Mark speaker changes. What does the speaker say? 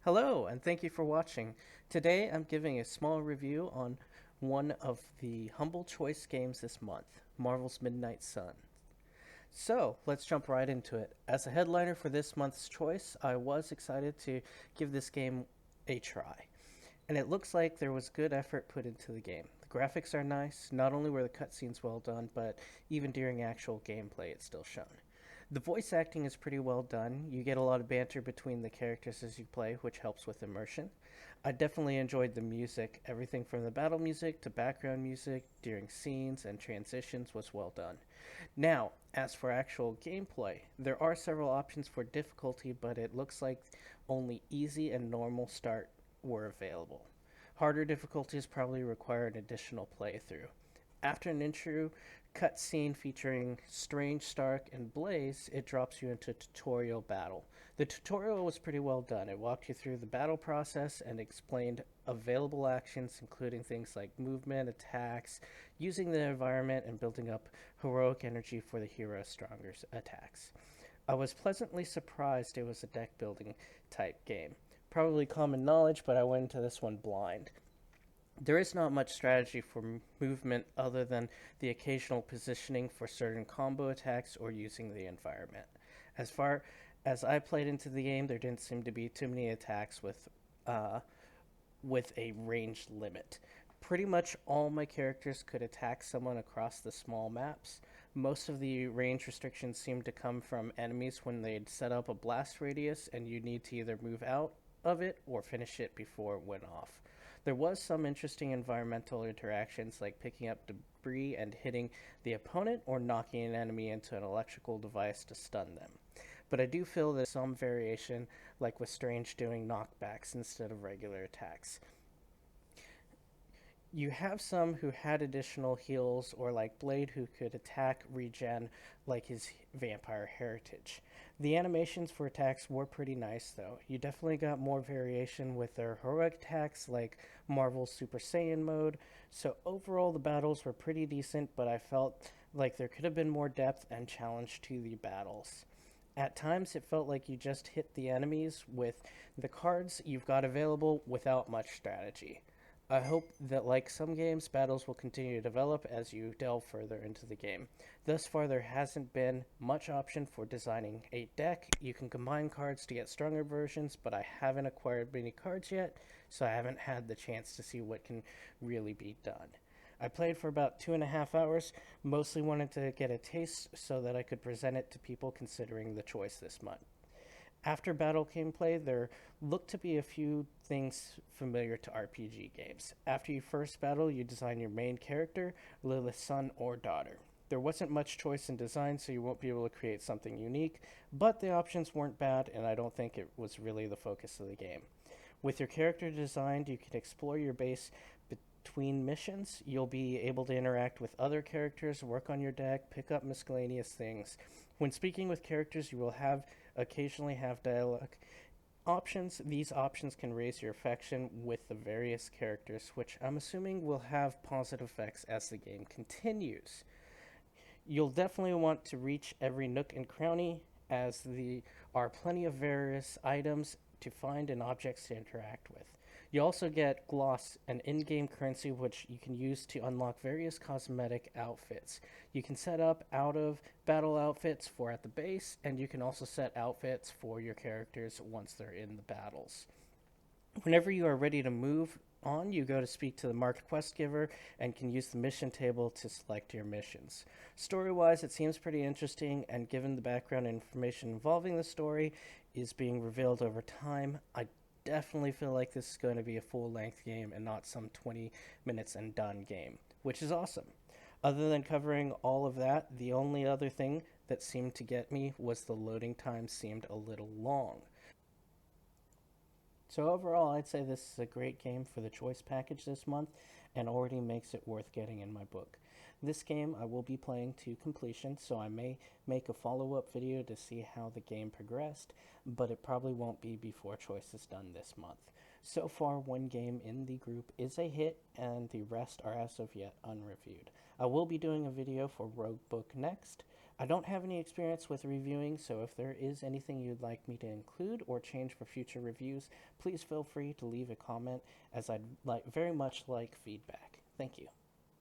Speaker 1: Hello, and thank you for watching. Today I'm giving a small review on one of the Humble Choice games this month, Marvel's Midnight Sun. So, let's jump right into it. As a headliner for this month's choice, I was excited to give this game a try. And it looks like there was good effort put into the game. The graphics are nice, not only were the cutscenes well done, but even during actual gameplay it's still shown. The voice acting is pretty well done. You get a lot of banter between the characters as you play, which helps with immersion. I definitely enjoyed the music. Everything from the battle music to background music during scenes and transitions was well done. Now, as for actual gameplay, there are several options for difficulty, but it looks like only easy and normal start were available. Harder difficulties probably require an additional playthrough. After an intro cutscene featuring Strange, Stark, and Blaze, it drops you into a tutorial battle. The tutorial was pretty well done. It walked you through the battle process and explained available actions, including things like movement, attacks, using the environment, and building up heroic energy for the hero's stronger attacks. I was pleasantly surprised it was a deck building type game. Probably common knowledge, but I went into this one blind. There is not much strategy for movement other than the occasional positioning for certain combo attacks or using the environment. As far as I played into the game, there didn't seem to be too many attacks uh, with a range limit. Pretty much all my characters could attack someone across the small maps. Most of the range restrictions seemed to come from enemies when they'd set up a blast radius and you need to either move out of it or finish it before it went off. There was some interesting environmental interactions like picking up debris and hitting the opponent or knocking an enemy into an electrical device to stun them. But I do feel there's some variation, like with Strange doing knockbacks instead of regular attacks. You have some who had additional heals, or like Blade, who could attack regen like his vampire heritage. The animations for attacks were pretty nice, though. You definitely got more variation with their heroic attacks, like Marvel's Super Saiyan mode. So, overall, the battles were pretty decent, but I felt like there could have been more depth and challenge to the battles. At times, it felt like you just hit the enemies with the cards you've got available without much strategy. I hope that, like some games, battles will continue to develop as you delve further into the game. Thus far, there hasn't been much option for designing a deck. You can combine cards to get stronger versions, but I haven't acquired many cards yet, so I haven't had the chance to see what can really be done. I played for about 2.5 hours, mostly wanted to get a taste so that I could present it to people considering the choice this month. After battle gameplay, there looked to be a few things familiar to RPG games. After you first battle, you design your main character, Lilith's son or daughter. There wasn't much choice in design, so you won't be able to create something unique, but the options weren't bad, and I don't think it was really the focus of the game. With your character designed, you can explore your base between missions. You'll be able to interact with other characters, work on your deck, pick up miscellaneous things. When speaking with characters, you will have occasionally have dialogue options. These options can raise your affection with the various characters, which I'm assuming will have positive effects as the game continues. You'll definitely want to reach every nook and cranny, as there are plenty of various items to find and objects to interact with. You also get Gloss, an in game currency which you can use to unlock various cosmetic outfits. You can set up out of battle outfits for at the base, and you can also set outfits for your characters once they're in the battles. Whenever you are ready to move on, you go to speak to the marked quest giver and can use the mission table to select your missions. Story wise, it seems pretty interesting, and given the background information involving the story is being revealed over time, I definitely feel like this is going to be a full length game and not some 20 minutes and done game, which is awesome. Other than covering all of that, the only other thing that seemed to get me was the loading time seemed a little long. So overall, I'd say this is a great game for the choice package this month and already makes it worth getting in my book. This game I will be playing to completion, so I may make a follow-up video to see how the game progressed, but it probably won't be before choice is done this month. So far, one game in the group is a hit, and the rest are as of yet unreviewed. I will be doing a video for Rogue Book next, I don't have any experience with reviewing, so if there is anything you'd like me to include or change for future reviews, please feel free to leave a comment, as I'd very much like feedback. Thank you.